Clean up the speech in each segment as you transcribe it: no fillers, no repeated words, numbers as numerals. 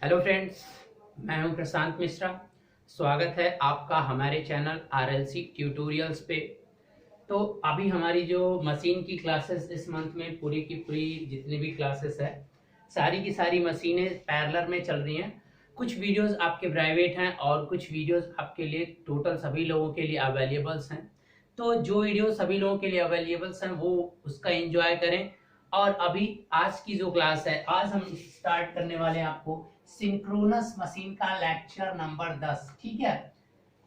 Hello friends, मैं हूं प्रशांत मिश्रा। स्वागत है आपका हमारे चैनल आरएलसी ट्यूटोरियल्स पे। तो अभी हमारी जो मशीन की क्लासेस इस मंथ में पूरी की पूरी जितनी भी क्लासेस है, सारी की सारी मशीनें पैरेलल में चल रही हैं। कुछ वीडियोस आपके प्राइवेट हैं और कुछ वीडियोस आपके लिए टोटल सभी लोगों के लिए अवेलेबल्स हैं। तो जो वीडियो सभी लोगों के लिए अवेलेबल्स हैं वो उसका एंजॉय करें। और अभी आज की जो क्लास है, आज हम स्टार्ट करने वाले हैं आपको सिंक्रोनस मशीन का लेक्चर नंबर 10। ठीक है।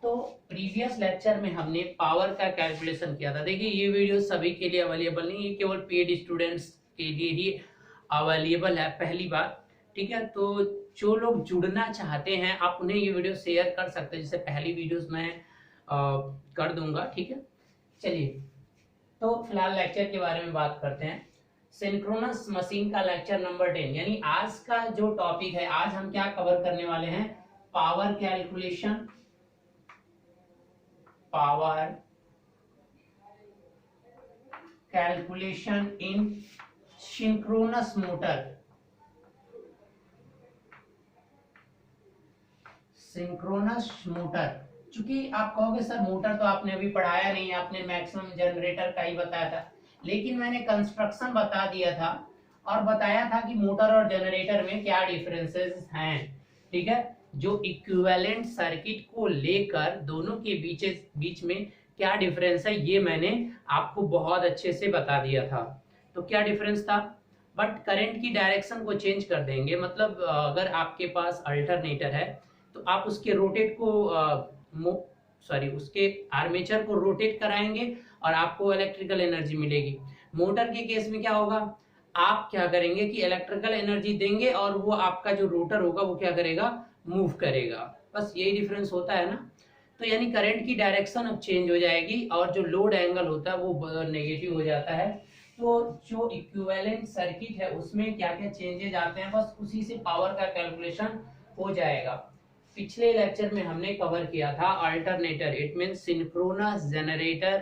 तो प्रीवियस लेक्चर में हमने पावर का कैलकुलेशन किया था। देखिए, ये वीडियो सभी के लिए अवेलेबल नहीं है, केवल पेड स्टूडेंट्स के लिए ही अवेलेबल है, पहली बात। ठीक है। तो जो लोग जुड़ना चाहते हैं आप उन्हें ये वीडियो शेयर कर सकते हैं, जैसे पहली वीडियोस मैं कर दूंगा। ठीक है। चलिए, तो फिलहाल लेक्चर के बारे में बात करते हैं। सिंक्रोनस मशीन का लेक्चर नंबर 10, यानी आज का जो टॉपिक है, आज हम क्या कवर करने वाले हैं? Power calculation. Power calculation in synchronous motor. Synchronous motor, चूंकि आप कहोगे सर मोटर तो आपने अभी पढ़ाया नहीं, आपने मैक्सिमम जनरेटर का ही बताया था, लेकिन मैंने कंस्ट्रक्शन बता दिया था और बताया था कि मोटर और जनरेटर में क्या डिफरेंसेस हैं। ठीक है। जो इक्विवेलेंट सर्किट को लेकर दोनों के बीच में क्या डिफरेंस है, ये मैंने आपको बहुत अच्छे से बता दिया था। तो क्या डिफरेंस था? बट करंट की डायरेक्शन को चेंज कर देंगे। मतलब अगर आपके पास अल्टरनेटर है तो आप उसके रोटेट को उसके आर्मेचर को रोटेट कराएंगे और आपको इलेक्ट्रिकल एनर्जी मिलेगी। मोटर के केस में क्या होगा? आप क्या करेंगे कि इलेक्ट्रिकल एनर्जी देंगे और वो आपका जो रोटर होगा वो क्या करेगा? मूव करेगा। बस यही डिफरेंस होता है ना। तो यानी करंट की डायरेक्शन अब चेंज हो जाएगी और जो लोड एंगल होता है वो नेगेटिव हो जाता है। तो जो इक्विवेलेंट सर्किट है उसमें क्या क्या चेंजेज आते हैं, बस उसी से पावर का कैलकुलेशन हो जाएगा। पिछले लेक्चर में हमने कवर किया था alternator, it mean synchronous generator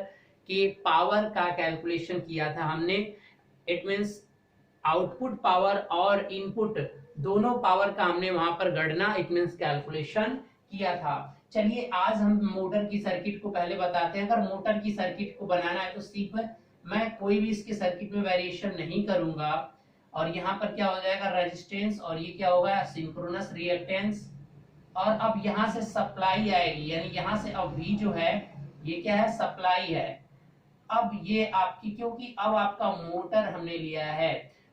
के पावर का कैलकुलेशन किया था हमने। इट मीन्स आउटपुट पावर और इनपुट दोनों पावर का हमने वहां पर गणना, इट मीन्स कैलकुलेशन किया था। चलिए, आज हम मोटर की सर्किट को पहले बताते हैं। अगर मोटर की सर्किट को बनाना है तो सिर्फ मैं कोई भी इसके सर्किट में वेरिएशन नहीं करूंगा। और यहाँ पर क्या हो जाएगा? रेजिस्टेंस, और ये क्या होगा? Synchronous reactance. और अब यहाँ से सप्लाई आएगी, यानी यहाँ से अब V जो है ये क्या है? सप्लाई है। अब ये आपकी, क्योंकि अब आपका मोटर हमने लिया है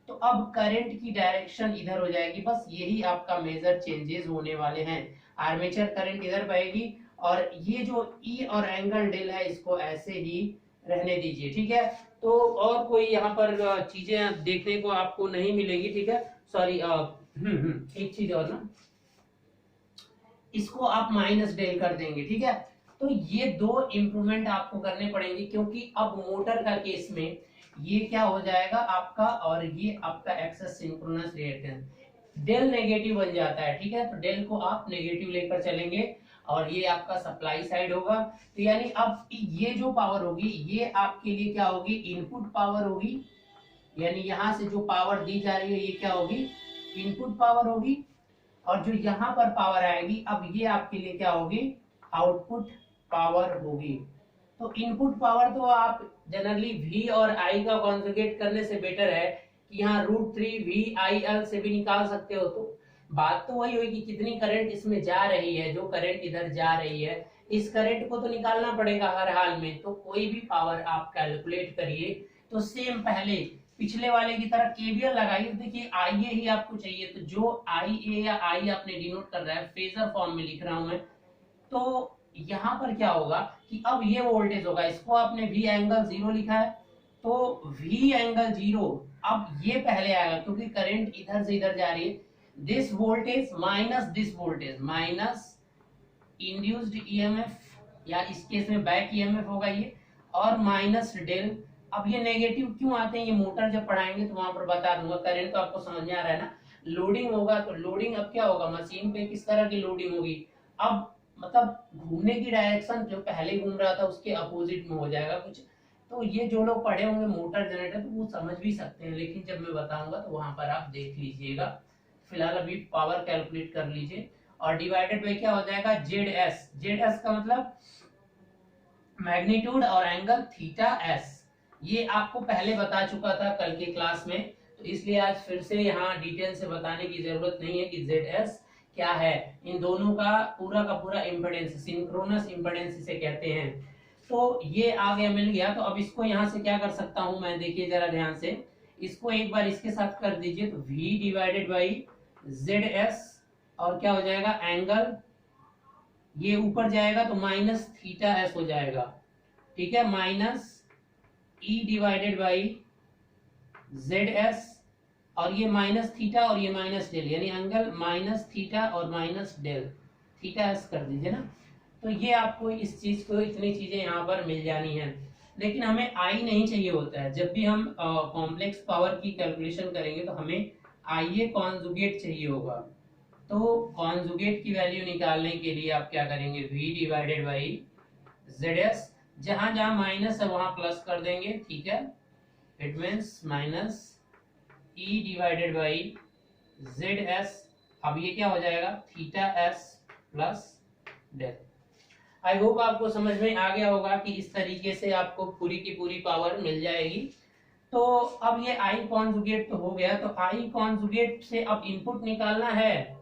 तो अब करंट की डायरेक्शन इधर हो जाएगी। बस यही आपका मेजर चेंजेस होने वाले हैं। आर्मेचर करंट इधर बहेगी और ये जो ई और एंगल डेल है इसको ऐसे ही रहने दीजिए। ठीक है। तो और कोई यहाँ पर चीजें देखने को आपको नहीं मिलेगी। ठीक है। सॉरी, एक चीज और ना, इसको आप माइनस डेल कर देंगे। ठीक है। तो ये दो इंप्रूवमेंट आपको करने पड़ेंगे, क्योंकि अब मोटर का केस में ये क्या हो जाएगा आपका, और ये आपका excess synchronous reactance del negative बन जाता है। ठीक है। तो डेल को आप नेगेटिव लेकर चलेंगे और ये आपका सप्लाई साइड होगा। तो यानी अब ये जो पावर होगी ये आपके लिए क्या होगी? इनपुट पावर होगी। यानी यहां से जो पावर दी जा रही है ये क्या होगी? इनपुट पावर होगी। और जो यहाँ पर पावर आएगी अब ये आपके लिए क्या होगी? आउटपुट पावर होगी। तो इनपुट पावर तो आप जनरली V और I का कॉन्जुगेट करने से बेटर है कि यहाँ √3 VIL से भी निकाल सकते हो। तो बात तो वही हुई कि कितनी करंट इसमें जा रही है, जो करंट इधर जा रही है इस करंट को तो निकालना पड़ेगा हर हाल में। तो कोई भी पावर आप कैलकुलेट करिए तो सेम पहले पिछले वाले की तरह केवीएल लगाइए। देखिए IA ही आपको चाहिए, तो जो IA या I आपने डिनोट कर रहा है, फेजर फॉर्म में लिख रहा हूं मैं। तो यहाँ पर क्या होगा कि अब ये वोल्टेज होगा, इसको आपने V एंगल 0 लिखा है तो V एंगल 0 अब ये पहले आएगा, क्योंकि करंट इधर से इधर जा रही है। This voltage minus this voltage minus induced EMF, या इस केस में बैक ईएमएफ होगा ये, और माइनस डेल। अब ये नेगेटिव क्यों आते हैं ये मोटर जब पढ़ाएंगे तो वहां पर बता दूंगा। करंट तो आपको समझ में आ रहा है ना। लोडिंग होगा तो लोडिंग अब क्या होगा? मशीन पे किस तरह की लोडिंग होगी? अब मतलब घूमने की डायरेक्शन जो पहले घूम रहा था उसके अपोजिट में हो जाएगा कुछ। तो ये जो लोग पढ़े होंगे मोटर जनरेटर तो वो समझ भी सकते हैं, लेकिन जब मैं बताऊंगा तो वहां पर आप देख लीजिएगा। फिलहाल अभी पावर कैलकुलेट कर लीजिए, और डिवाइडेड बाई क्या हो जाएगा जेड एस। जेड एस का मतलब मैग्नीट्यूड और एंगल थीटा एस। ये आपको पहले बता चुका था कल के क्लास में, तो इसलिए आज फिर से यहाँ डिटेल से बताने की जरूरत नहीं है कि जेड एस क्या है। इन दोनों का पूरा इम्पेडेंस, सिंक्रोनस इम्पेडेंस इसे कहते हैं। तो ये आ गया, मिल गया। तो अब इसको यहाँ से क्या कर सकता हूं मैं, देखिए जरा ध्यान से, इसको एक बार इसके साथ कर दीजिए, तो v divided by Z S, और क्या हो जाएगा एंगल, ये ऊपर जाएगा तो माइनस थीटा एस हो जाएगा, ठीक है, minus E divided by Z S, और ये माइनस थीटा और ये माइनस डेल, यानी एंगल माइनस थीटा और माइनस डेल, थीटा एस कर दीजिए ना। तो ये आपको इस चीज को, इतनी चीजें यहाँ पर मिल जानी है। लेकिन हमें आई नहीं चाहिए होता है, जब भी हम कॉम्प्लेक्स पावर की कैलकुलेशन करेंगे तो हमें आई ए कॉन्जुगेट चाहिए होगा। तो कॉन्जुगेट की वैल्यू निकालने के लिए आप क्या करेंगे, v divided by Z S, जहां जहां माइनस है वहां प्लस कर देंगे, ठीक है, it means minus E divided by Z S. अब ये क्या हो जाएगा, theta S plus del. I hope आपको समझ में आ गया होगा कि इस तरीके से आपको पूरी की पूरी पावर मिल जाएगी। तो अब ये आई कॉन्जुगेट तो हो गया, तो आई कॉन्जुगेट से अब इनपुट निकालना है।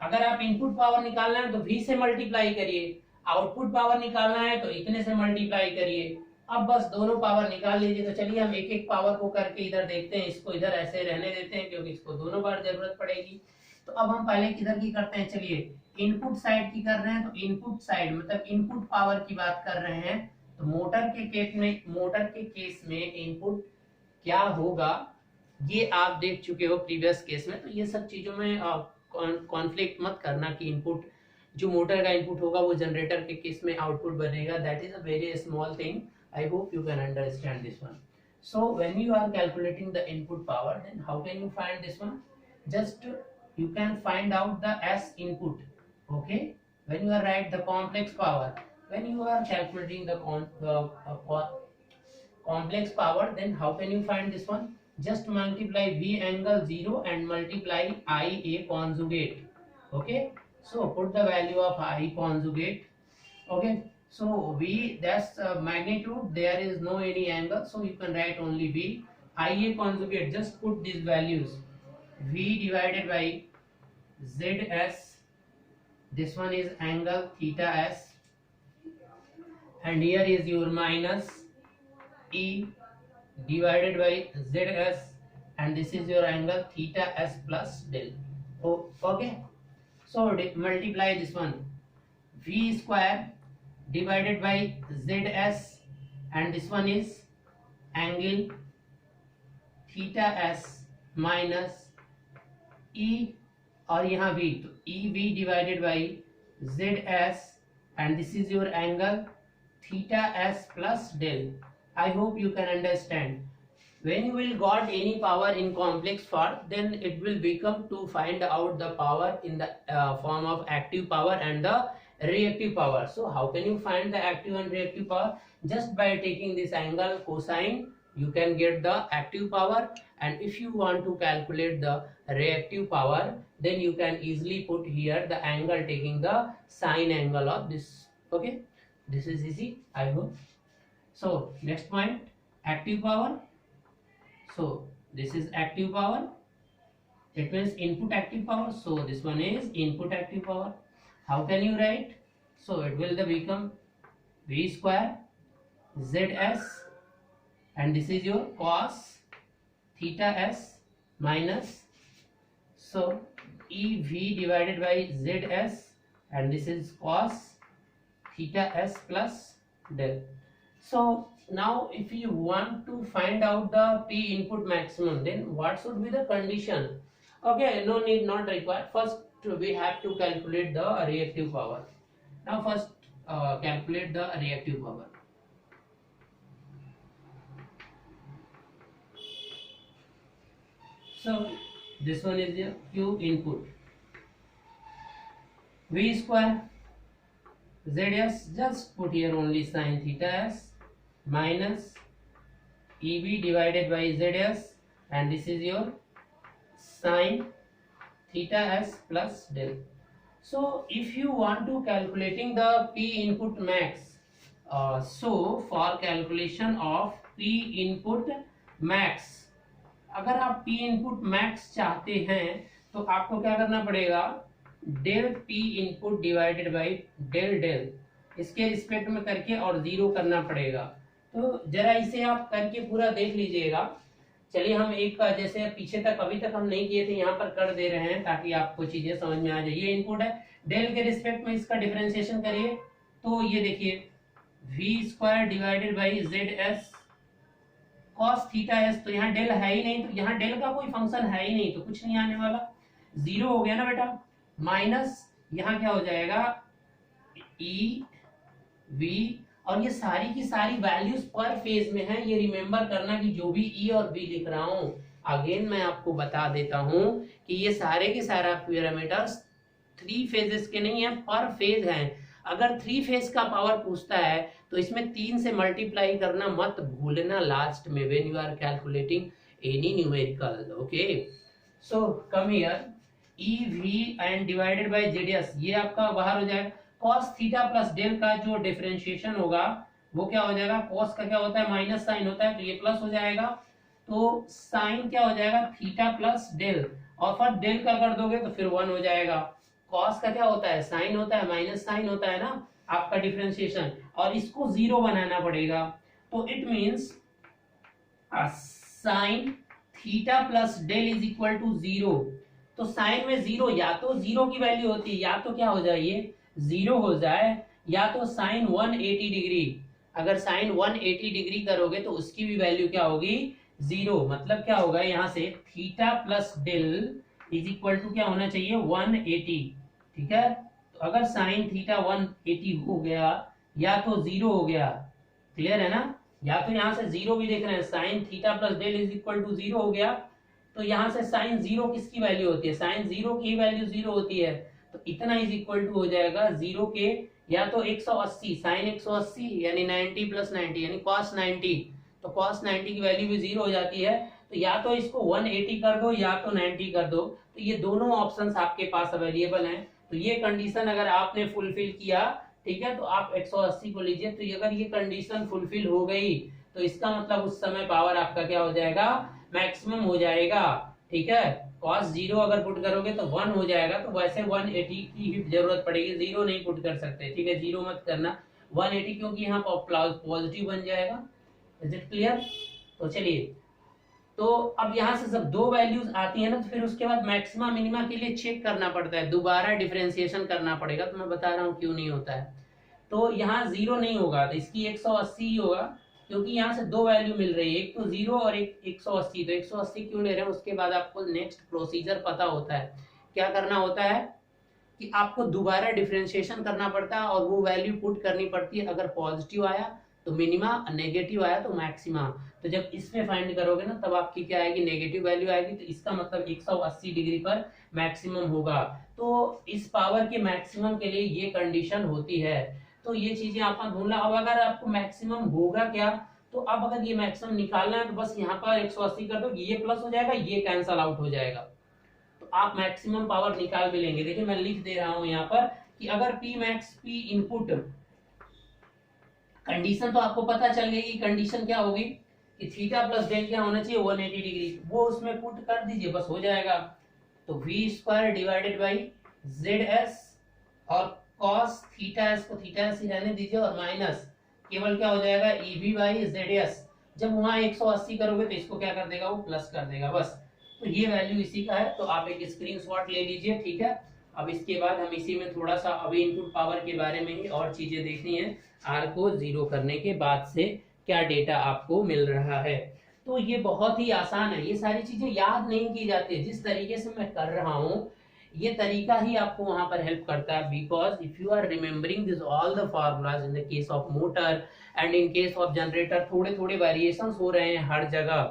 अगर आप इनपुट पावर निकालना है तो v से मल्टीप्लाई करिए, आउटपुट पावर निकालना है तो इतने से मल्टीप्लाई करिए। अब बस दोनों पावर निकाल लीजिए। तो चलिए हम एक एक पावर को करके इधर देखते हैं, इसको इधर ऐसे रहने देते हैं क्योंकि इसको दोनों बार जरूरत पड़ेगी। तो अब हम पहले किधर की करते हैं, चलिए इनपुट साइड की कर रहे हैं। तो इनपुट साइड मतलब इनपुट पावर की बात कर रहे हैं। तो मोटर के केस में इनपुट क्या होगा ये आप देख चुके हो प्रीवियस केस में। तो ये सब चीजों में कॉन्फ्लिक्ट मत करना कि इनपुट जो मोटर का इनपुट होगा वो जनरेटर के केस में आउटपुट बनेगा। That is a very small thing, I hope you can understand this one. So when you are calculating the input power, then how can you find this one, just you can find out the s input, okay, when you are write the complex power, when you are calculating the complex power, then how can you find this one, just multiply v angle 0 and multiply I a conjugate, okay. So put the value of I conjugate, okay. So v, that's magnitude, there is no any angle, so you can write only v. I a conjugate, just put these values, v divided by zs, this one is angle theta s, and here is your minus e divided by zs, and this is your angle theta s plus del. Oh, okay. So multiply this one, v square divided by zs, and this one is angle theta s minus e, और यहाँ v, तो e v divided by zs, and this is your angle theta s plus del. I hope you can understand. When you will got any power in complex form, then it will become to find out the power in the form of active power and the reactive power. So how can you find the active and reactive power? Just by taking this angle cosine, you can get the active power, and if you want to calculate the reactive power, then you can easily put here the angle taking the sine angle of this, okay. This is easy, I hope. So next point, active power. So this is active power, it means input active power. So this one is input active power. How can you write? So it will become v square zs, and this is your cos theta s minus, so ev divided by zs, and this is cos theta s plus del. So now if you want to find out the p input maximum, then what should be the condition? Okay, no need, not required. First we have to calculate the reactive power. Now first calculate the reactive power. So this one is the q input, v square zs, just put here only sin theta s minus ev divided by zs, and this is your sin theta s plus del. So if you want to calculating the p input max, so for calculation of p input max, अगर आप p input max चाहते हैं तो आपको क्या करना पड़ेगा, del p input divided by del del इसके रिस्पेक्ट में करके और जीरो करना पड़ेगा। तो जरा इसे आप करके पूरा देख लीजिएगा। चलिए हम एक का जैसे पीछे तक अभी तक हम नहीं किए थे यहाँ पर कर दे रहे हैं ताकि आपको चीजें समझ में आ जाए। ये इनपुट है, डेल के रिस्पेक्ट में इसका डिफरेंशिएशन करिए तो ये देखिए V square divided by Z S cos theta S. तो यहाँ डेल है ही नहीं, तो यहाँ डेल का कोई फंक्शन है ही नहीं तो कुछ नहीं आने वाला, जीरो हो गया ना बेटा। माइनस यहाँ क्या हो जाएगा ई वी, और ये सारी की सारी वैल्यूज पर फेज में है। ये रिमेंबर करना कि जो भी ई और वी लिख रहा हूं, अगेन मैं आपको बता देता हूं कि ये सारे के सारा पैरामीटर्स थ्री फेजेस के नहीं है, पर फेज हैं। अगर थ्री फेज का पावर पूछता है तो इसमें 3 से मल्टीप्लाई करना मत भूलना लास्ट में when you are calculating any numerical. Okay, so come here E V and divided by Z, ये आपका बाहर हो जाएगा। cos थीटा प्लस डेल का जो डिफरेंशिएशन होगा वो क्या हो जाएगा, cos का क्या होता है माइनस साइन होता है तो ये प्लस हो जाएगा, तो साइन क्या हो जाएगा थीटा प्लस डेल, और फिर डेल का कर दोगे तो फिर 1 हो जाएगा। cos का क्या होता है साइन होता है, माइनस साइन होता है ना आपका डिफरेंशिएशन, और इसको जीरो बनाना पड़ेगा। तो it means sine theta plus del is equal to zero. तो साइन में जीरो या तो जीरो की वैल्यू होती है या तो क्या हो जाए ये जीरो हो जाए, या तो साइन 180 डिग्री। अगर साइन 180 डिग्री करोगे तो उसकी भी वैल्यू क्या होगी जीरो। मतलब क्या होगा यहाँ से theta plus del is equal to क्या होना चाहिए 180। ठीक है, तो अगर साइन थीटा 180 हो गया या तो जीरो हो गया, क्लियर है ना, या तो यहाँ से जीरो भी देख रहे हैं, sine theta plus del is equal to zero हो गया, तो यहाँ से साइन जीरो किसकी वैल्यू होती है, साइन जीरो की वैल्यू जीरो होती है, तो इतना इज इक्वल टू हो जाएगा जीरो के या तो 180, साइन 180 यानी 90 प्लस 90 यानी cos 90, तो cos 90 की वैल्यू भी जीरो हो जाती है। तो या तो इसको 180 कर दो या तो 90 कर दो, तो ये दोनों ऑप्शंस आपके पास अवेलेबल हैं। तो ये कंडीशन अगर आपने फुलफिल किया, ठीक है, तो आप 180 को लीजिए। तो अगर ये कंडीशन फुलफिल हो गई तो इसका मतलब उस समय पावर आपका क्या हो जाएगा मैक्सिमम हो जाएगा। ठीक है, cos जीरो अगर पुट करोगे तो 1 हो जाएगा, तो वैसे 180 की ही जरूरत पड़ेगी, जीरो नहीं पुट कर सकते। ठीक है, जीरो मत करना 180, क्योंकि यहाँ पॉजिटिव बन जाएगा। Is it clear? तो चलिए, तो अब यहाँ से जब दो वैल्यूज आती है ना तो फिर उसके बाद मैक्सिमा मिनिमा के लिए चेक करना पड़ता है, दोबारा डिफरेंशिएशन करना पड़ेगा। तो मैं बता रहा हूँ क्यों नहीं होता है। तो यहाँ जीरो नहीं होगा, तो इसकी 180 ही होगा, क्योंकि यहाँ से दो वैल्यू मिल रही है, एक तो जीरो और एक 180। तो 180 क्यों ले रहे हैं, उसके बाद आपको नेक्स्ट प्रोसीजर पता होता है। क्या करना होता है कि आपको दोबारा डिफरेंशिएशन करना पड़ता है और वो वैल्यू पुट करनी पड़ती है। अगर पॉजिटिव आया तो मिनिमा, नेगेटिव आया तो मैक्सिमा। तो जब इसमें फाइंड करोगे ना तब आपकी क्या आएगी, नेगेटिव वैल्यू आएगी, तो इसका मतलब 180 डिग्री पर मैक्सिमम होगा। तो इस पावर के मैक्सिमम के लिए ये कंडीशन होती है। तो ये चीजें आपका ढूंढना। अब अगर आपको मैक्सिमम होगा क्या, तो अब अगर ये मैक्सिमम निकालना है तो बस यहाँ पर 180 कर दो, ये प्लस हो जाएगा, ये कैंसल आउट हो जाएगा, तो आप मैक्सिमम पावर निकाल भी लेंगे। देखिए मैं लिख दे रहा हूं यहाँ पर कि अगर P max P input condition, तो आपको पता चल गई कि कंडीशन क्या होगी कि थीटा प्लस डेल क्या होना चाहिए 180 डिग्री, वो उसमें पुट कर दीजिए, बस हो जाएगा। तो V square divided by Z S, और cos थीटा एस को थीटा एस ही रहने दीजिए, और माइनस केवल क्या हो जाएगा E V by Z S. जब वहां 180 करोगे तो इसको क्या कर देगा, वो प्लस कर देगा बस। तो ये वैल्यू इसी का है, तो आप एक स्क्रीनशॉट ले लीजिए। ठीक है, अब इसके बाद हम इसी में थोड़ा सा अभी इनपुट पावर के बारे में ही और चीजें देखनी है। आर को जीरो करने के बाद से क्या डेटा आपको मिल रहा है, तो ये बहुत ही आसान है। ये सारी चीजें याद नहीं की जाती, जिस तरीके से मैं कर रहा हूँ ये तरीका ही आपको वहां पर हेल्प करता है। Because if you are remembering this all the formulas in the case of motor and in case of generator, थोड़े थोड़े वेरिएशंस हो रहे हैं हर जगह।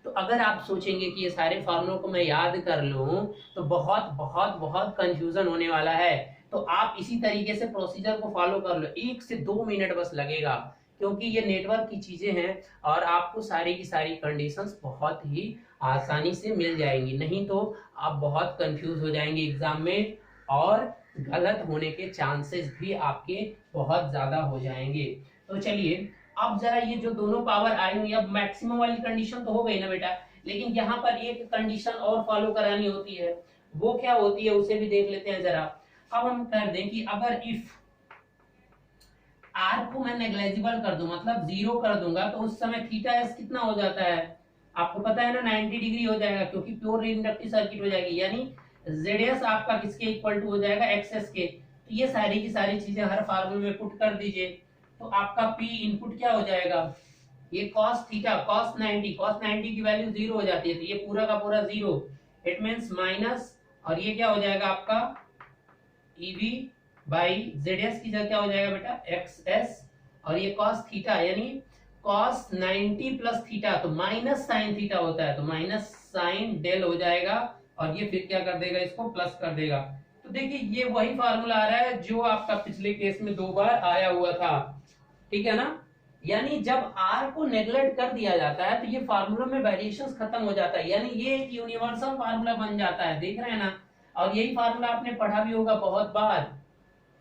तो अगर आप सोचेंगे कि ये सारे फार्मूलों को मैं याद कर लूं तो बहुत बहुत बहुत कंफ्यूजन होने वाला है। तो आप इसी तरीके से प्रोसीजर को फॉलो कर लो, 1 से 2 मिनट बस लगेगा, क्योंकि ये नेटवर्क की चीजें हैं और आपको सारी की सारी कंडीशंस बहुत ही आसानी से मिल जाएंगी, नहीं तो आप बहुत कंफ्यूज हो जाएंगे एग्जाम में और गलत होने के चांसेस भी आपके बहुत ज्यादा हो जाएंगे। तो चलिए अब जरा ये जो दोनों पावर आई हुई, अब मैक्सिमम वाली कंडीशन तो हो गई ना बेटा, लेकिन यहाँ पर एक कंडीशन और फॉलो करानी होती है, वो क्या होती है उसे भी देख लेते हैं जरा। अब हम कर दें कि अगर इफ आर को मैं नेग्लेजिबल कर दूं, मतलब जीरो कर दूंगा, तो उस समय थीटा एस कितना हो जाता है आपको पता है ना, 90 डिग्री हो जाएगा, क्योंकि प्योर इंडक्टिव सर्किट हो जाएगी, यानी जेड आपका किसके इक्वल टू हो जाएगा, एक्स के। तो ये सारी की सारी चीजें हर फार्मूले में पुट कर दीजिए, तो आपका पी इनपुट क्या हो जाएगा, ये cos थीटा cos 90 की वैल्यू जीरो हो जाती है, तो ये पूरा का पूरा जीरो, इट मींस माइनस, और ये क्या हो जाएगा आपका ईवी बाई जेड की जगह क्या हो जाएगा बेटा एक्स एस, और ये cos थीटा यानी cos 90 प्लस थीटा, तो माइनस साइन थीटा होता है, तो माइनस साइन डेल हो जाएगा, और ये फिर क्या कर देगा, इसको प्लस कर देगा। तो देखिए ये वही फार्मूला आ रहा है जो आपका पिछले केस में 2 बार आया हुआ था, ठीक है ना। यानी जब r को नेग्लेक्ट कर दिया जाता है तो ये फार्मूला में वेरिएशंस खत्म हो जाता है, यानी ये एक यूनिवर्सल फार्मूला बन जाता है, देख रहे हैं ना। और यही फार्मूला आपने पढ़ा भी होगा बहुत बार,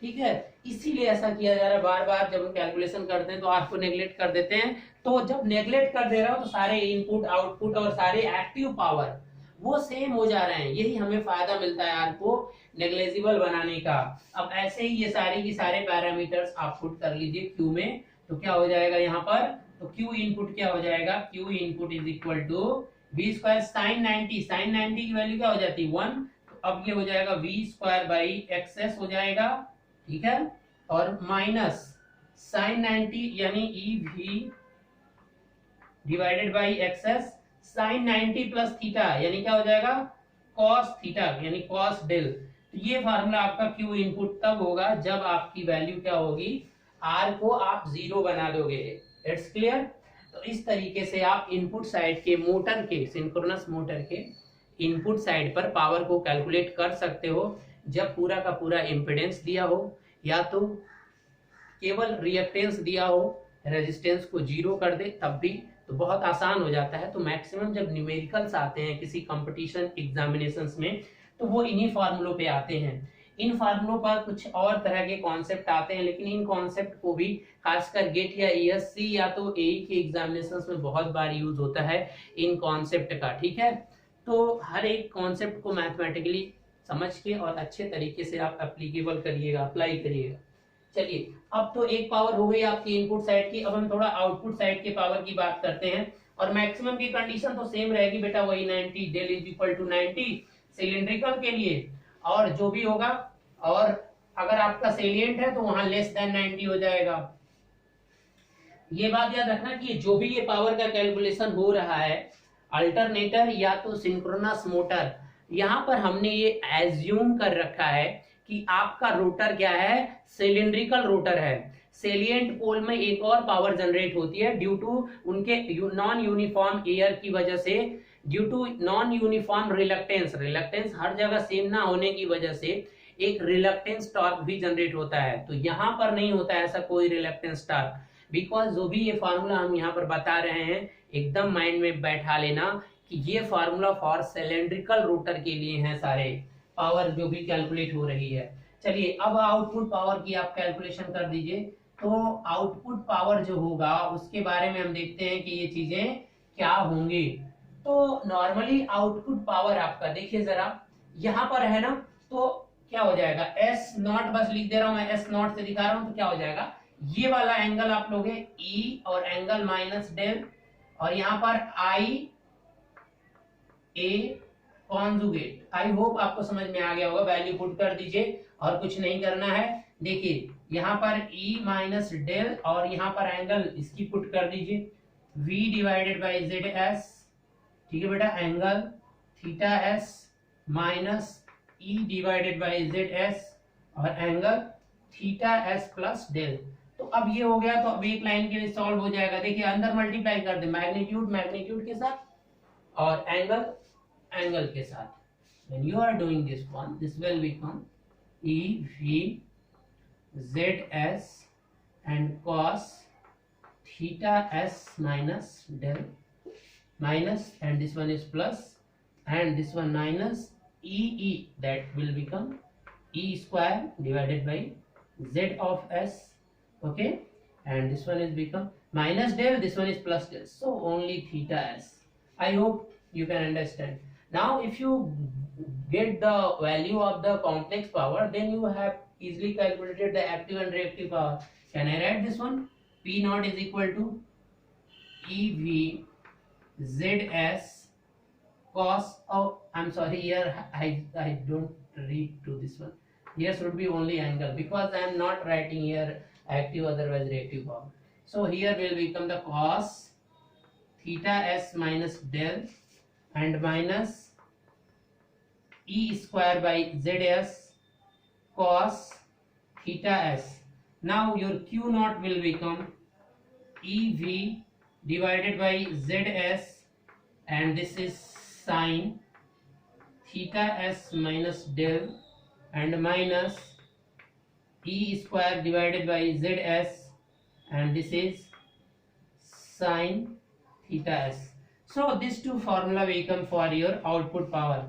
ठीक है। इसीलिए ऐसा किया जा रहा है, बार बार जब हम कैलकुलेशन करते हैं तो आर को नेग्लेक्ट कर देते हैं। तो जब नेग्लेक्ट कर दे रहा हो तो सारे इनपुट आउटपुट और सारे एक्टिव पावर वो सेम हो जा रहे हैं, यही हमें फायदा मिलता है आर को नेग्लेजिबल बनाने का। अब ऐसे ही ये सारे की सारे पैरामीटर्स आप पुट कर लीजिए क्यू में, तो क्या हो जाएगा यहाँ पर, तो क्यू इनपुट क्या हो जाएगा, Q input is equal to V square sine 90 की वैल्यू क्या हो जाती है 1, तो अब ये हो जाएगा वी स्क्वायर बाई एक्स हो जाएगा, ठीक है, और माइनस साइन 90 यानी E V divided by X sine 90 plus theta यानी क्या हो जाएगा कॉस थीटा यानी कॉस डेल। तो ये फार्मूला आपका क्यू इनपुट तब होगा जब आपकी वैल्यू क्या होगी, आर को आप जीरो बना दोगे। It's clear. तो इस तरीके से आप इनपुट साइड के मोटर के, सिंक्रोनस मोटर के इनपुट साइड पर पावर को कैलकुलेट कर सकते हो, जब पूरा का पूरा इम्पीडेंस दिया हो या तो केवल रिएक्टेंस दिया हो, रेजिस्टेंस को जीरो कर दे तब भी, तो बहुत आसान हो जाता है। तो मैक्सिमम जब न्यूमेरिकल्स आते हैं किसी कंपटीशन एग्जामिनेशंस में तो वो इन्हीं फार्मूलों पे आते हैं। इन फार्मूलों पर कुछ और तरह के कॉन्सेप्ट आते हैं, लेकिन इन कॉन्सेप्ट को भी खासकर गेट या ईएससी या तो एई के एग्जामिनेशंस में बहुत बार यूज होता है इन कॉन्सेप्ट का, ठीक है। तो हर एक कॉन्सेप्ट को मैथमेटिकली समझ के और अच्छे तरीके से आप एप्लीकेबल करिएगा, अप्लाई करिएगा। चलिए अब तो एक पावर हो गई आपकी इनपुट साइड की, अब हम थोड़ा आउटपुट साइड की पावर की बात करते हैं। और मैक्सिमम की कंडीशन तो सेम रहेगी बेटा, वही 90 del is equal to 90 cylindrical के लिए, और जो भी होगा, और अगर आपका सेलिएंट है तो वहां लेस देन 90 हो जाएगा। ये बात याद रखना कि जो भी ये पावर का कैलकुलेशन हो रहा है, अल्टरनेटर या तो सिंक्रोनस मोटर, यहाँ पर हमने ये एज्यूम कर रखा है कि आपका रोटर क्या है, सिलिंड्रिकल रोटर है। सेलिएंट पोल में एक और पावर जनरेट होती है ड्यू टू उनके नॉन यूनिफॉर्म एयर की वजह से, due to non uniform reluctance, reluctance हर जगह सेम ना होने की वजह से एक रिलक्टेंस टॉर्क भी जनरेट होता है। तो यहाँ पर नहीं होता है ऐसा कोई रिलक्टेंस टॉर्क, बिकॉज जो भी ये फार्मूला हम यहाँ पर बता रहे हैं एकदम माइंड में बैठा लेना कि ये फार्मूला फॉर सिलिंड्रिकल रोटर के लिए है सारे पावर जो भी कैलकुलेट हो रही है। चलिए अब आउटपुट पावर की आप कैलकुलेशन कर दीजिए। तो आउटपुट पावर जो होगा उसके बारे में हम देखते हैं कि ये चीजें क्या होंगी। तो नॉर्मली आउटपुट पावर आपका देखिए जरा यहाँ पर है ना, तो क्या हो जाएगा एस नॉट, बस लिख दे रहा हूं मैं, एस नॉट से दिखा रहा हूं, तो क्या हो जाएगा ये वाला एंगल आप लोगे ई और एंगल माइनस डेल, और यहाँ पर आई ए कॉन्जुगेट। आई होप आपको समझ में आ गया होगा, वैल्यू पुट कर दीजिए और कुछ नहीं करना है। देखिए यहाँ पर ई माइनस डेल और यहाँ पर एंगल इसकी पुट कर दीजिए v divided by Z S, ठीक है बेटा, angle theta S minus E divided by Z S और angle theta S plus del. तो अब ये हो गया, तो अब एक लाइन के लिए सॉल्व हो जाएगा। देखिए अंदर मल्टीप्लाई कर दे, मैग्नीट्यूड मैग्नीट्यूड के साथ और एंगल एंगल के साथ। when you are doing this one, this will become e v z s and cos theta s minus del minus, and this one is plus, and this one minus E, that will become E square divided by Z of S. Okay, and this one is become minus del, this one is plus del, so only theta S. I hope you can understand. Now if you get the value of the complex power, then you have easily calculated the active and reactive power. Can I write this one? P naught is equal to EV ZS cos, oh I'm sorry, here I don't read to this one. Here should be only angle, because I am not writing here active otherwise reactive power. So here will become the cos theta S minus del and minus E square by ZS cos theta S. Now your Q naught will become EV divided by ZS, and this is sine theta S minus del and minus E square divided by ZS, and this is sine theta S. So these two formula will come for your output power.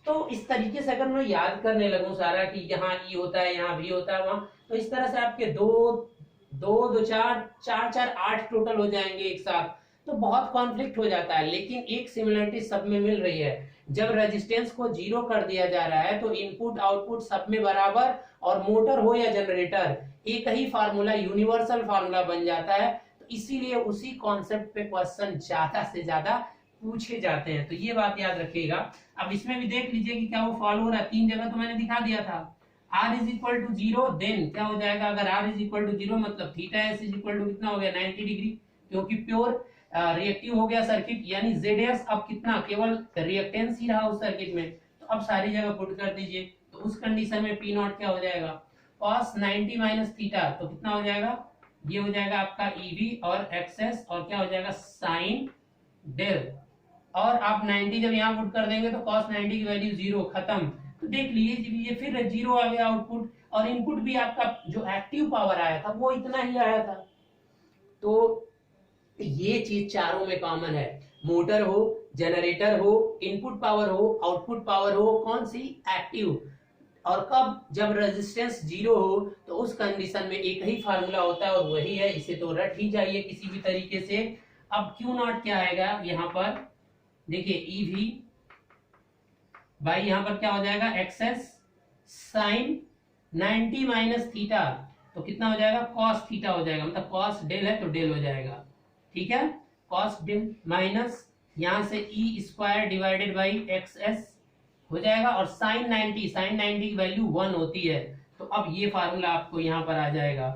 तो इस तरीके से अगर मैं याद करने लगूं सारा कि यहाँ E होता है, यहाँ V होता है, वहां, तो इस तरह से आपके दो चार 8 टोटल हो जाएंगे एक साथ, तो बहुत कॉन्फ्लिक्ट हो जाता है। लेकिन एक सिमिलरिटी सब में मिल रही है, जब रेजिस्टेंस को 0 कर दिया जा रहा है तो इनपुट आउटपुट सब में बराबर, और मोटर हो या जनरेटर एक ही फार्मूला यूनिवर्सल फार्मूला बन जाता है। तो इसीलिए उसी कॉन्सेप्ट पे क्वेश्चन ज्यादा से ज्यादा पूछे जाते हैं, तो ये बात याद रखिएगा। अब इसमें भी देख लीजिए कि क्या वो फॉलो हो रहा है। 3 जगह तो मैंने दिखा दिया था। R is equal to 0, then क्या हो जाएगा, अगर R इज इक्वल टू 0 मतलब theta S is equal to कितना हो गया 90 डिग्री, क्योंकि प्योर रिएक्टिव हो गया सर्किट, यानी ZS अब कितना, केवल रिएक्टेंस ही रहा उस सर्किट में। तो अब सारी जगह पुट कर दीजिए, तो उस कंडीशन में P नॉट क्या हो जाएगा, cos 90 माइनस थीटा, तो कितना हो जाएगा, ये हो जाएगा आपका EV और XS, और क्या हो जाएगा साइन डेल, और आप 90 जब यहाँ पुट कर देंगे तो cos 90 की वैल्यू 0, खत्म। तो देख लीजिए ये फिर 0 आ गया आउटपुट, और इनपुट भी आपका जो एक्टिव पावर आया था वो इतना ही आया था। तो ये चीज चारों में कॉमन है, मोटर हो, जनरेटर हो, इनपुट पावर हो, आउटपुट पावर हो, कौन सी, एक्टिव। और कब, जब रेजिस्टेंस 0 हो तो उस कंडीशन में एक ही फार्मूला होता है, और वही है, इसे तो रट ही जाइए किसी भी तरीके से। अब Q नॉट क्या आएगा, यहाँ पर देखिए EV बाई यहाँ पर क्या हो जाएगा XS साइन 90 माइनस थीटा, तो कितना हो जाएगा cos थीटा हो जाएगा, मतलब cos डेल है तो डेल हो जाएगा, ठीक है, cos डेल माइनस यहाँ से E square divided by XS हो जाएगा, और साइन 90 की वैल्यू 1 होती है, तो अब ये फार्मूला आपको यहाँ पर आ जाएगा।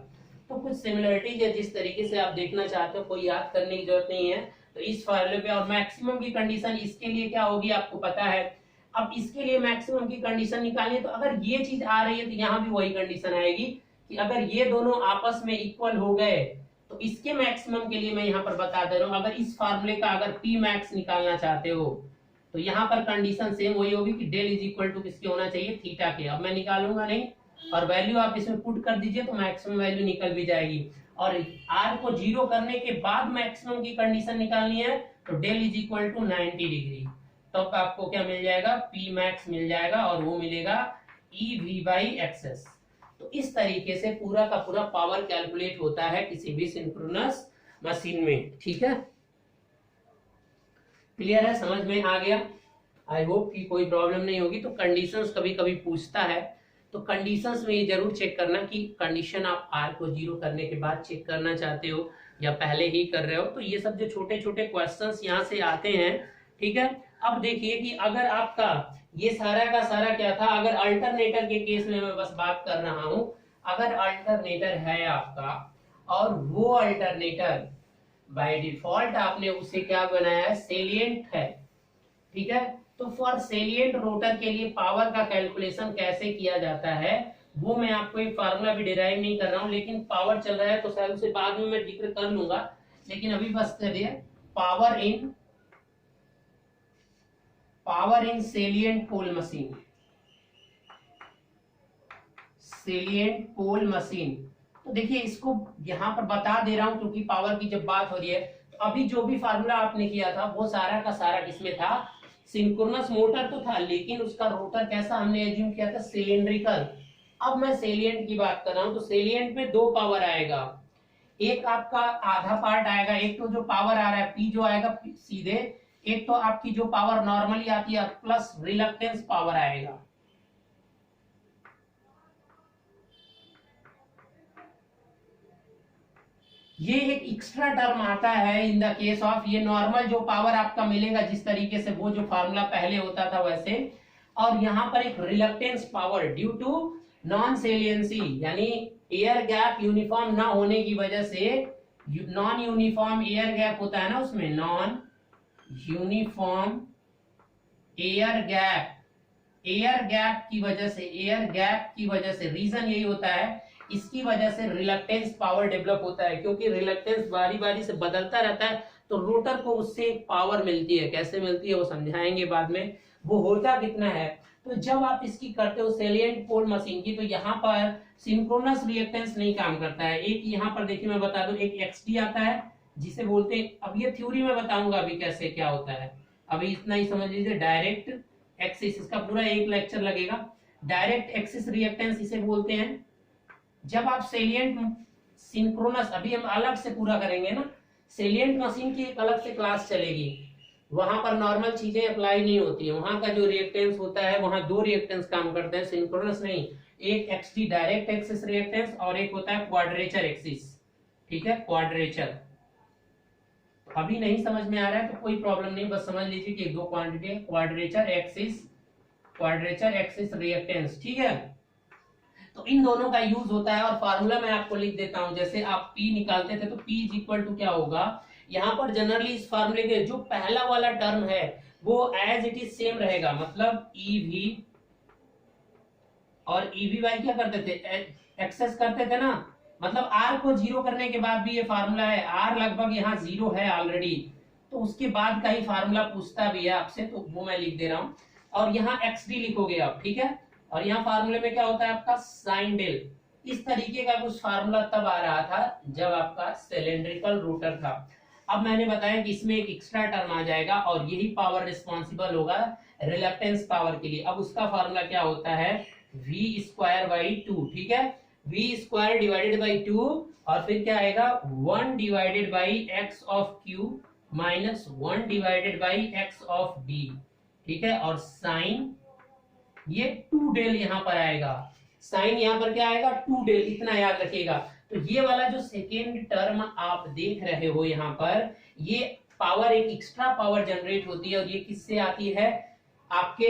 तो कुछ सिमिलरिटीज है, जिस तरीके से आप देखना चाहते हो, कोई याद करने की जरूरत नहीं है। तो इस फार्मूले पे, और मैक्सिमम की कंडीशन इसके लिए क्या होगी आपको पता है। अब इसके लिए मैक्सिमम की कंडीशन निकालनी है, तो अगर ये चीज आ रही है तो यहाँ भी वही कंडीशन आएगी कि अगर ये दोनों आपस में इक्वल हो गए, तो इसके मैक्सिमम के लिए मैं यहाँ पर बता दे रहा हूँ, अगर इस फार्मूले का अगर P मैक्स निकालना चाहते हो तो यहाँ पर कंडीशन सेम वही होगी कि डेल इज इक्वल टू किसके होना चाहिए, थीटा के। अब मैं निकालूंगा नहीं, और वैल्यू आप इसमें पुट कर दीजिए तो मैक्सिमम वैल्यू निकल भी जाएगी। और R को 0 करने के बाद मैक्सिमम की कंडीशन निकालनी है, तो del is equal to 90 degree, तो आपको क्या मिल जाएगा, P मैक्स मिल जाएगा, और वो मिलेगा EV बाई XS। तो इस तरीके से पूरा का पूरा पावर कैलकुलेट होता है किसी भी सिंक्रोनस मशीन में, ठीक है, क्लियर है, समझ में आ गया। आई होप कि कोई प्रॉब्लम नहीं होगी। तो कंडीशंस कभी कभी पूछता है, तो कंडीशंस में ये जरूर चेक करना कि कंडीशन आप R को 0 करने के बाद चेक करना चाहते हो या पहले ही कर रहे हो। तो ये सब जो छोटे छोटे क्वेश्चंस यहाँ से आते हैं, ठीक है। अब देखिए कि अगर आपका ये सारा का सारा क्या था, अगर अल्टरनेटर के केस में मैं बस बात कर रहा हूं, अगर अल्टरनेटर है आपका और वो अल्टरनेटर बाय डिफॉल्ट आपने उसे क्या बनाया है, सेलिएंट है, ठीक है। तो फॉर सेलिएंट रोटर के लिए पावर का कैलकुलेशन कैसे किया जाता है वो मैं आपको एक फार्मूला भी डिराइव नहीं कर रहा हूं, लेकिन पावर चल रहा है तो शायद उसे बाद में मैं जिक्र कर लूंगा, लेकिन अभी बस करिए power in salient pole machine, salient pole machine. तो देखिए इसको यहां पर बता दे रहा हूं क्योंकि पावर की जब बात हो रही है, तो अभी जो भी फार्मूला आपने किया था वो सारा का सारा किसमें था, सिंक्रोनस मोटर तो था, लेकिन उसका रोटर कैसा हमने एज्यूम किया था, सिलिंड्रिकल। अब मैं सेलिएंट की बात कर रहा हूं, तो सेलिएंट में दो पावर आएगा, एक आपका आधा पार्ट आएगा, एक तो जो पावर आ रहा है पी जो आएगा सीधे, एक तो आपकी जो पावर नॉर्मली आती है प्लस रिलक्टेंस पावर आएगा। ये एक एक्स्ट्रा टर्म आता है इन द केस ऑफ, ये नॉर्मल जो पावर आपका मिलेगा जिस तरीके से वो जो फार्मूला पहले होता था वैसे, और यहाँ पर एक reluctance power due to non saliency, यानी एयर गैप यूनिफॉर्म ना होने की वजह से, नॉन यूनिफॉर्म एयर गैप होता है ना उसमें, non uniform air gap, air gap की वजह से, एयर गैप की वजह से रीजन यही होता है, इसकी वजह से रिलक्टेंस पावर डेवलप होता है, क्योंकि रिलक्टेंस बारी बारी से बदलता रहता है, तो रोटर को उससे एक पावर मिलती है, कैसे मिलती है वो समझाएंगे बाद में, वो होता कितना है। तो जब आप इसकी करते हो सेलिएंट पोल मशीन की, तो यहाँ पर सिंक्रोनस रिएक्टेंस नहीं काम करता है। एक यहाँ पर देखिए मैं बता दूं, एक एक्सटी आता है जिसे बोलते हैं, अब ये थ्योरी में बताऊंगा अभी कैसे क्या होता है, अभी इतना ही समझ लीजिए। डायरेक्ट एक्सिस, इसका पूरा एक लेक्चर लगेगा। डायरेक्ट एक्सिस रिएक्टेंस इसे बोलते हैं। जब आप सेलिएंट सिंक्रोनस, अभी हम अलग से पूरा करेंगे ना, सेलिएंट मशीन की एक अलग से क्लास चलेगी, वहां पर नॉर्मल चीजें अप्लाई नहीं होती है, वहां का जो रिएक्टेंस होता है वहां दो रिएक्टेंस काम करते हैं, सिंक्रोनस नहीं, एक एक्सटी डायरेक्ट एक्सिस रिएक्टेंस और एक होता है क्वाड्रेचर एक्सिस, ठीक है, क्वाड्रेचर। अभी नहीं समझ में आ रहा है तो कोई प्रॉब्लम नहीं, बस समझ लीजिए कि दो क्वांटिटी है, क्वाड्रेचर एक्सिस रिएक्टेंस, ठीक है। तो इन दोनों का यूज होता है, और फार्मूला मैं आपको लिख देता हूं, जैसे आप P निकालते थे तो P इज इक्वल टू क्या होगा, यहाँ पर जनरली इस फार्मूले के जो पहला वाला टर्म है वो एज इट इज सेम रहेगा, मतलब EV और EVy क्या करते थे, एक्सेस करते थे ना, मतलब R को जीरो करने के बाद भी ये फार्मूला है, R लगभग यहाँ जीरो है ऑलरेडी, तो उसके बाद का ही फार्मूला पूछता भी है आपसे, तो वो मैं लिख दे रहा हूं, और यहाँ XD लिखोगे आप, ठीक है, और यहाँ फार्मूले में क्या होता है आपका साइन डेल। इस तरीके का कुछ फार्मूला तब आ रहा था जब आपका सिलिंड्रिकल रोटर था। अब मैंने बताया कि इसमें एक एक्स्ट्रा टर्म आ जाएगा और यही पावर रिस्पॉन्सिबल होगा रिलक्टेंस पावर के लिए। अब उसका फार्मूला क्या होता है, v स्क्वायर बाई टू, ठीक है, v square divided by two, और फिर क्या आएगा 1 divided by x of Q minus 1 divided by x of D, ठीक है, और साइन ये 2 डेल यहाँ पर आएगा, साइन यहाँ पर क्या आएगा 2 डेल, इतना याद रखिएगा। तो ये वाला जो सेकेंड टर्म आप देख रहे हो यहाँ पर, ये पावर एक एक्स्ट्रा पावर जनरेट होती है, और ये किससे आती है, आपके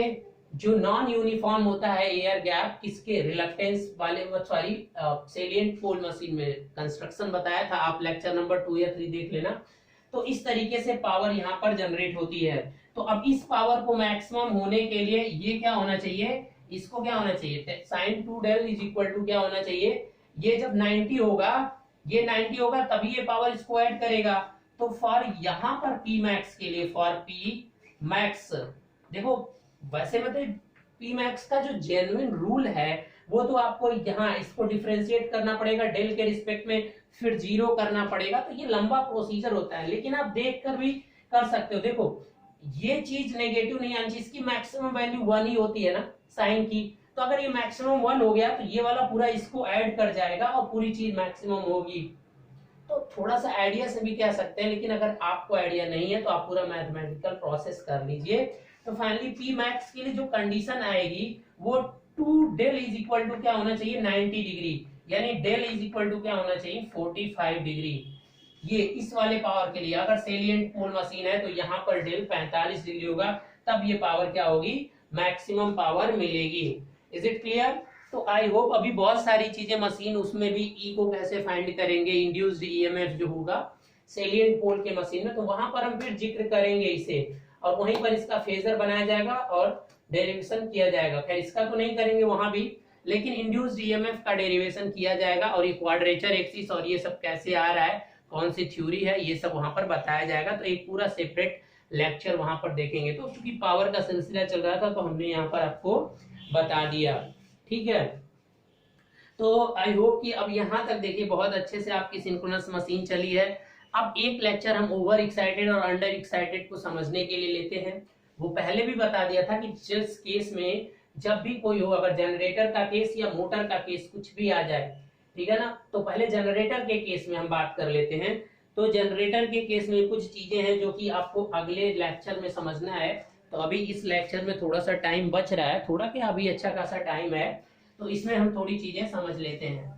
जो नॉन यूनिफॉर्म होता है एयर गैप, किसके, रिलक्टेंस वाले, सॉरी सेलिएंट पोल मशीन में कंस्ट्रक्शन बताया था, आप लेक्चर नंबर 2 या 3 देख लेना। तो इस तरीके से पावर यहाँ पर जनरेट होती है। तो अब इस पावर को मैक्सिमम होने के लिए ये क्या होना चाहिए, इसको क्या होना चाहिए, sine 2 del is equal to क्या होना चाहिए, ये जब 90 होगा, ये 90 होगा तभी ये पावर इसको ऐड करेगा। तो फॉर यहाँ पर P मैक्स के लिए, फॉर P मैक्स, देखो वैसे मतलब P मैक्स का जो जेन्युइन रूल है वो तो आपको यहाँ इसको डिफरेंशिएट करना पड़ेगा डेल के रिस्पेक्ट में, फिर जीरो करना पड़ेगा, तो ये लंबा प्रोसीजर होता है, लेकिन आप देख कर भी कर सकते हो। देखो ये चीज नेगेटिव नहीं आनी चाहिए, इसकी मैक्सिमम वैल्यू 1 ही होती है ना साइन की, तो अगर ये मैक्सिमम 1 हो गया तो ये वाला पूरा इसको ऐड कर जाएगा और पूरी चीज मैक्सिमम होगी। तो थोड़ा सा आइडिया से भी कह सकते हैं, लेकिन अगर आपको आइडिया नहीं है तो आप पूरा मैथमेटिकल प्रोसेस कर लीजिए। तो फाइनली P मैक्स के लिए जो कंडीशन आएगी वो 2 डेल इज इक्वल टू क्या होना चाहिए 90 डिग्री, यानी डेल इज इक्वल टू क्या होना चाहिए 45 डिग्री। ये इस वाले पावर के लिए, अगर सेलिएंट पोल मशीन है तो यहाँ पर डेल 45 डिग्री होगा, तब ये पावर क्या होगी, मैक्सिमम पावर मिलेगी। Is it clear? तो आई होप अभी बहुत सारी चीजें मशीन, उसमें भी ई को कैसे फाइंड करेंगे, इंड्यूस्ड ईएमएफ जो होगा सेलिएंट पोल के मशीन में, तो वहां पर हम फिर जिक्र करेंगे इसे, और वहीं पर इसका फेजर बनाया जाएगा और डेरिवेशन किया जाएगा। खैर इसका तो नहीं करेंगे वहां भी, लेकिन इंड्यूस्ड ईएमएफ का डेरिवेशन किया जाएगा, और ये क्वाड्रेचर एक्सिस और ये सब कैसे आ रहा है, कौन सी थ्योरी है, ये सब वहां पर बताया जाएगा। तो एक पूरा सेपरेट लेक्चर वहां पर देखेंगे। तो चूंकि पावर का सिलसिला चल रहा था तो हमने यहाँ पर आपको बता दिया, ठीक है। तो आई होप कि अब यहाँ तक देखिए बहुत अच्छे से आपकी सिंक्रोनस मशीन चली है। अब एक लेक्चर हम ओवर एक्साइटेड और अंडर एक्साइटेड को समझने के लिए लेते हैं। वो पहले भी बता दिया था कि जिस केस में जब भी कोई हो, अगर जनरेटर का केस या मोटर का केस कुछ भी आ जाए, ठीक है ना, तो पहले जनरेटर के केस में हम बात कर लेते हैं। तो जनरेटर के केस में कुछ चीजें हैं जो कि आपको अगले लेक्चर में समझना है। तो अभी इस लेक्चर में थोड़ा सा टाइम बच रहा है, थोड़ा क्या अभी अच्छा खासा टाइम है, तो इसमें हम थोड़ी चीजें समझ लेते हैं।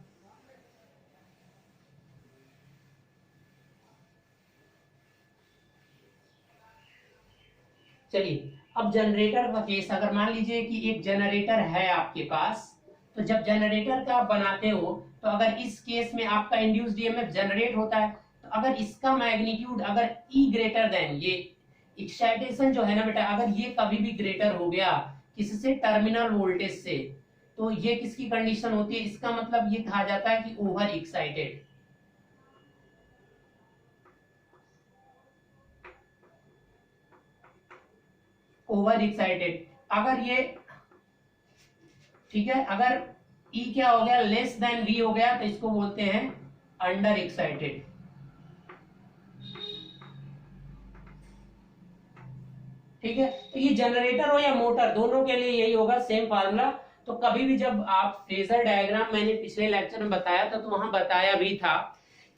चलिए, अब जनरेटर का केस, अगर मान लीजिए कि एक जनरेटर है आपके पास, तो जब जनरेटर का आप बनाते हो, तो अगर इस केस में आपका इंड्यूस्ड ईएमएफ जनरेट होता है, तो अगर इसका मैग्नीट्यूड अगर ई ग्रेटर देन, ये एक्साइटेशन जो है ना बेटा, अगर ये कभी भी ग्रेटर हो गया किससे, टर्मिनल वोल्टेज से, तो ये किसकी कंडीशन होती है, इसका मतलब ये कहा जाता है कि ओवर एक्साइटेड। ओवर एक्साइटेड अगर ये, ठीक है, अगर ई क्या हो गया, लेस देन वी हो गया, तो इसको बोलते हैं अंडर एक्साइटेड। ठीक है, तो ये जनरेटर हो या मोटर, दोनों के लिए यही होगा, सेम फार्मूला। तो कभी भी जब आप फेजर डायग्राम, मैंने पिछले लेक्चर में बताया था, तो वहां बताया भी था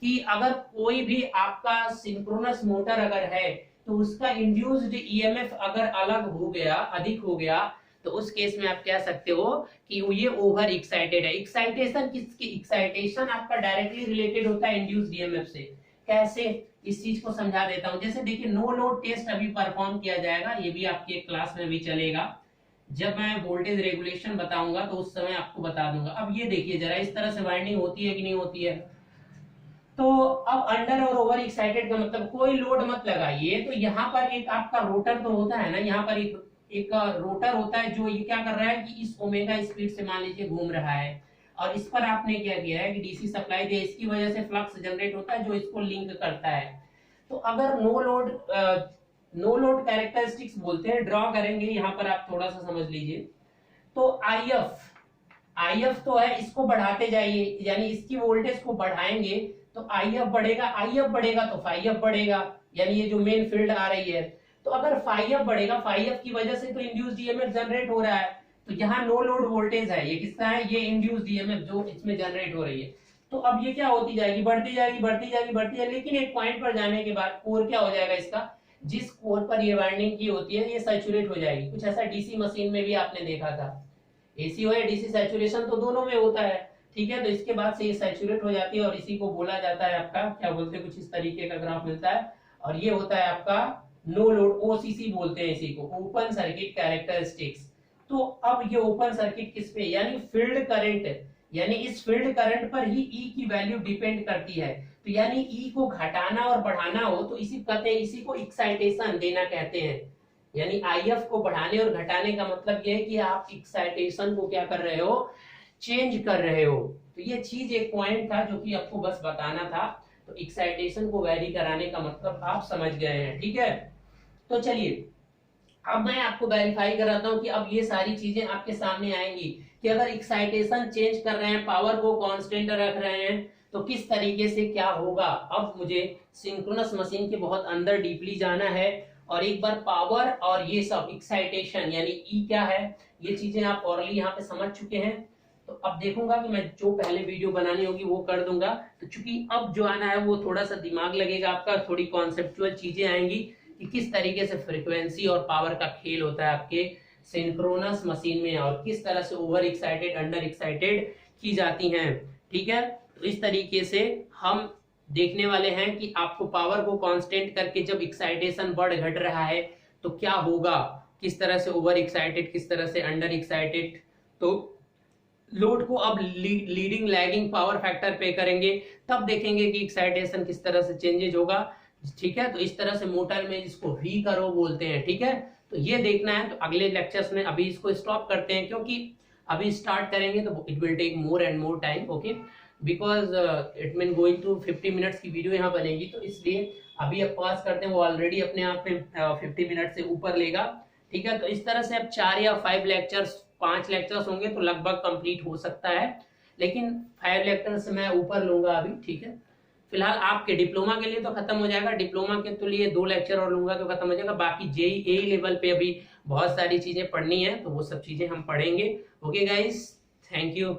कि अगर कोई भी आपका सिंक्रोनस मोटर अगर है, तो उसका इंड्यूस्ड ईएमएफ अगर अलग हो गया, अधिक हो गया, तो उस केस में आप कह सकते हो कि ये ओवर एक्साइटेड है। एक्साइटेशन किसकी, एक्साइटेशन आपका डायरेक्टली रिलेटेड होता है इंड्यूस्ड ईएमएफ से। कैसे, इस चीज को समझा देता हूं। जैसे देखिए, नो लोड टेस्ट अभी परफॉर्म किया जाएगा, ये भी आपके क्लास में भी चलेगा। जब मैं वोल्टेज रेगुलेशन बताऊंगा तो उस समय आपको बता दूंगा। अब ये देखिए जरा, इस तरह से वाइंडिंग होती है कि नहीं होती है। तो अब अंडर और ओवर एक्साइटेड का मतलब, कोई लोड मत लगाइए। तो यहाँ पर एक आपका रोटर तो होता है ना, यहाँ पर एक रोटर होता है जो ये क्या कर रहा है कि इस ओमेगा स्पीड से मान लीजिए घूम रहा है, और इस पर आपने क्या किया है कि डीसी सप्लाई दिया, इसकी वजह से फ्लक्स जनरेट होता है जो इसको लिंक करता है। तो अगर नो लोड कैरेक्टरिस्टिक्स बोलते हैं, ड्रॉ करेंगे यहाँ पर, आप थोड़ा सा समझ लीजिए। तो आईएफ तो है, इसको बढ़ाते जाइए, यानी इसकी वोल्टेज को बढ़ाएंगे तो आईएफ बढ़ेगा तो फाइएफ बढ़ेगा, यानी ये जो मेन फील्ड आ रही है। तो अगर फाइएफ बढ़ेगा, फाइएफ की वजह से तो इंड्यूस्ड ईएमएफ जनरेट हो रहा है, तो यहाँ नो लोड वोल्टेज है, ये किसका है, ये इंड्यूस्ड ईएमएफ जो इसमें जनरेट हो रही है। तो अब ये क्या होती जाएगी, बढ़ती जाएगी, बढ़ती जाएगी, बढ़ती जाएगी, लेकिन एक पॉइंट पर जाने के बाद कोर क्या हो जाएगा इसका, जिस कोर पर ये वाइंडिंग की होती है, ये सैचुरेट हो जाएगी। कुछ ऐसा डीसी मशीन में भी आपने देखा था, एसी हो या डीसी, सैचुरेशन तो दोनों में होता है। ठीक है, तो इसके बाद से ये सैचुरेट हो जाती है, और इसी को बोला जाता है आपका, क्या बोलते हैं, कुछ इस तरीके का ग्राफ मिलता है, और ये होता है आपका नो लोड, ओसीसी बोलते हैं इसी को, ओपन सर्किट कैरेक्टरिस्टिक्स। तो अब ये ओपन सर्किट किस पे, यानी फील्ड करंट, यानी इस फील्ड करंट पर ही ई की वैल्यू डिपेंड करती है। तो यानी ई को घटाना और बढ़ाना हो तो इसी कहते हैं, इसी को एक्साइटेशन देना कहते हैं। यानी आईएफ को बढ़ाने और घटाने का मतलब यह है कि आप एक्साइटेशन को क्या कर रहे हो, चेंज कर रहे हो। तो ये चीज एक पॉइंट था जो कि आपको बस बताना था। तो एक्साइटेशन को वैरी कराने का मतलब आप समझ गए हैं, ठीक है। तो चलिए, अब मैं आपको वेरीफाई कराता हूं कि अब ये सारी चीजें आपके सामने आएंगी कि अगर एक्साइटेशन चेंज कर रहे हैं, पावर को कांस्टेंट रख रहे हैं, तो किस तरीके से क्या होगा। अब मुझे सिंक्रोनस मशीन के बहुत अंदर डीपली जाना है, और एक बार पावर और ये सब एक्साइटेशन यानी ई क्या है, ये चीजें आप ऑरली यहाँ पे समझ चुके हैं। तो अब देखूंगा कि मैं जो पहले वीडियो बनानी होगी वो कर दूंगा। तो चूंकि अब जो आना है वो थोड़ा सा दिमाग लगेगा आपका, थोड़ी कॉन्सेप्चुअल चीजें आएंगी कि किस तरीके से फ्रीक्वेंसी और पावर का खेल होता है आपके सिंक्रोनस मशीन में, और किस तरह से ओवर एक्साइटेड, अंडर एक्साइटेड की जाती हैं। ठीक है, तो इस तरीके से हम देखने वाले हैं कि आपको पावर को कांस्टेंट करके जब एक्साइटेशन बढ़ घट रहा है तो क्या होगा, किस तरह से ओवर एक्साइटेड, किस तरह से अंडर एक्साइटेड। तो लोड को अब लीडिंग लैगिंग पावर फैक्टर पे करेंगे, तब देखेंगे कि एक्साइटेशन किस तरह से चेंजेज होगा। ठीक है, तो इस तरह से मोटर में जिसको वी करो बोलते हैं। ठीक है, तो ये देखना है। तो अगले लेक्चर्स में अभी इसको स्टॉप करते हैं, क्योंकि अभी स्टार्ट करेंगे तो it will take more and more time, okay, because it mean going to 50 minutes की वीडियो यहाँ बनेगी। तो इसलिए अभी अब पास करते हैं, वो ऑलरेडी अपने आप में 50 मिनट से ऊपर लेगा। ठीक है, तो इस तरह से अब 4 या 5 लेक्चर्स, 5 लेक्चर्स होंगे तो लगभग कंप्लीट हो सकता है, लेकिन 5 लेक्चर्स मैं ऊपर लूंगा अभी। ठीक है, फिलहाल आपके डिप्लोमा के लिए तो खत्म हो जाएगा, डिप्लोमा के तो लिए 2 लेक्चर और लूंगा तो खत्म हो जाएगा। बाकी जेईई लेवल पे अभी बहुत सारी चीजें पढ़नी है, तो वो सब चीजें हम पढ़ेंगे। Okay guys, thank you.